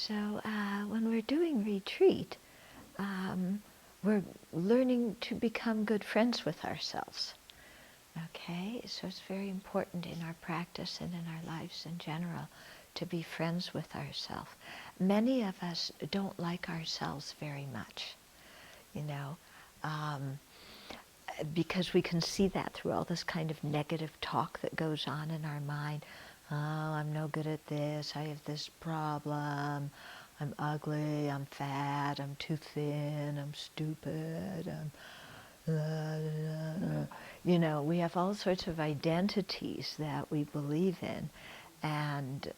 So when we're doing retreat, we're learning to become good friends with ourselves. Okay, so it's very important in our practice and in our lives in general to be friends with ourselves. Many of us don't like ourselves very much, you know, because we can see that through all this kind of negative talk that goes on in our mind. Oh, I'm no good at this, I have this problem, I'm ugly, I'm fat, I'm too thin, I'm stupid, you know, we have all sorts of identities that we believe in and,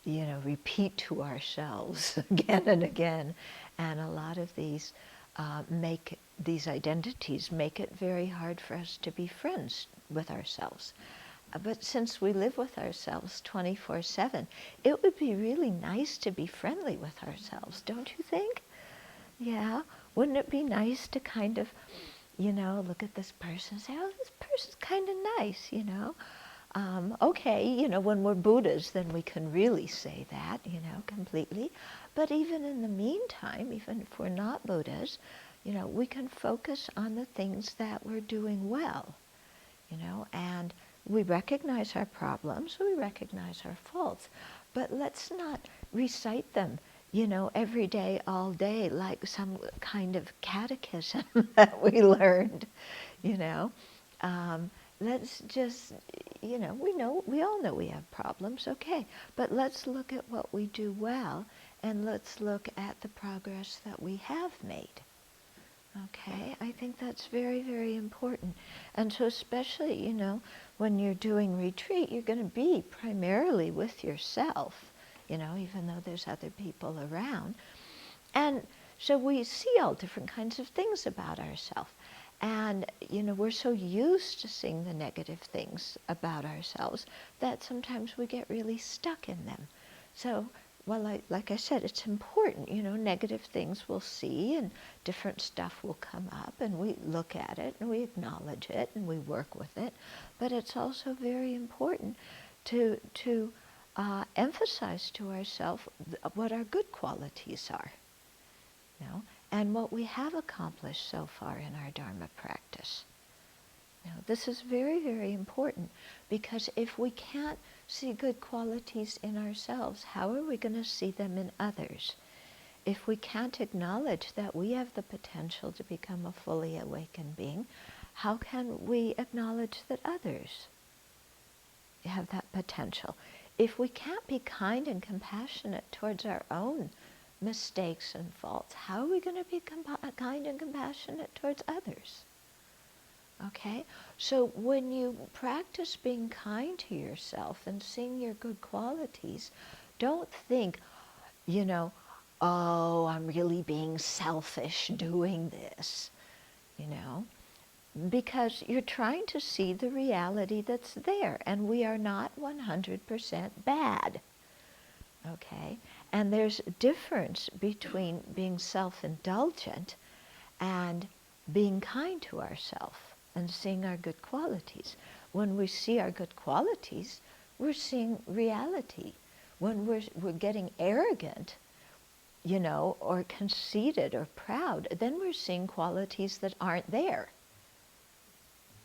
you know, repeat to ourselves again and again. And a lot of these these identities make it very hard for us to be friends with ourselves. But since we live with ourselves 24/7, it would be really nice to be friendly with ourselves, don't you think? Yeah, wouldn't it be nice to kind of, you know, look at this person and say, oh, this person's kind of nice, you know. Okay, you know, when we're Buddhas, then we can really say that, you know, completely. But even in the meantime, even if we're not Buddhas, you know, we can focus on the things that we're doing well, you know, and we recognize our problems, we recognize our faults, but let's not recite them, you know, every day, all day, like some kind of catechism that we learned, you know. Let's just, you know, we all know we have problems, okay, but let's look at what we do well, and let's look at the progress that we have made. Okay, I think that's very, very important. And so especially, you know, when you're doing retreat, you're going to be primarily with yourself, you know, even though there's other people around. And so we see all different kinds of things about ourselves. And, you know, we're so used to seeing the negative things about ourselves that sometimes we get really stuck in them. So, well, like I said, it's important, you know, negative things we'll see and different stuff will come up and we look at it and we acknowledge it and we work with it. But it's also very important to emphasize to ourselves what our good qualities are, you know, and what we have accomplished so far in our Dharma practice. Now, this is very, very important because if we can't see good qualities in ourselves, how are we going to see them in others? If we can't acknowledge that we have the potential to become a fully awakened being, how can we acknowledge that others have that potential? If we can't be kind and compassionate towards our own mistakes and faults, how are we going to be kind and compassionate towards others? Okay, so when you practice being kind to yourself and seeing your good qualities, don't think, you know, oh, I'm really being selfish doing this, you know, because you're trying to see the reality that's there, and we are not 100% bad, okay? And there's a difference between being self-indulgent and being kind to ourselves and seeing our good qualities. When we see our good qualities, we're seeing reality. When we're getting arrogant, you know, or conceited or proud, then we're seeing qualities that aren't there.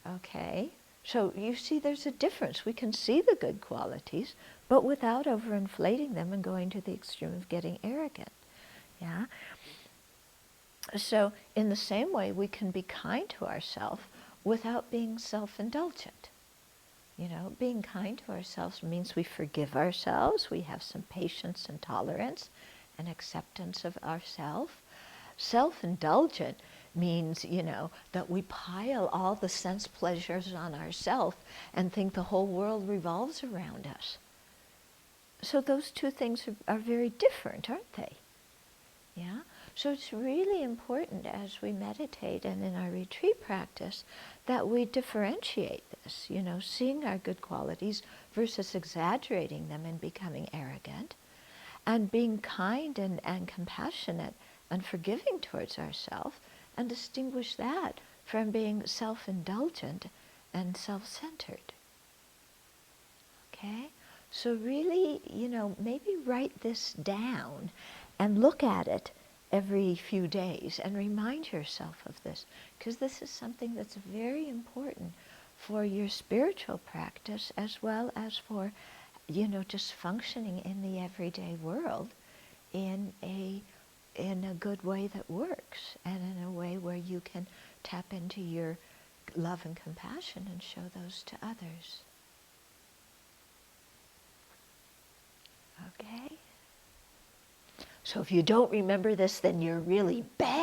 Okay? So you see there's a difference. We can see the good qualities, but without overinflating them and going to the extreme of getting arrogant. Yeah? So in the same way, we can be kind to ourselves without being self-indulgent. You know, being kind to ourselves means we forgive ourselves, we have some patience and tolerance and acceptance of ourselves. Self-indulgent means, you know, that we pile all the sense pleasures on ourselves and think the whole world revolves around us. So those two things are very different, aren't they? Yeah? So it's really important as we meditate and in our retreat practice that we differentiate this, you know, seeing our good qualities versus exaggerating them and becoming arrogant, and being kind and compassionate and forgiving towards ourselves, and distinguish that from being self-indulgent and self-centered. Okay? So really, maybe write this down and look at it every few days and remind yourself of this, because this is something that's very important for your spiritual practice as well as for, just functioning in the everyday world in a good way that works, and in a way where you can tap into your love and compassion and show those to others. Okay? So if you don't remember this, then you're really bad.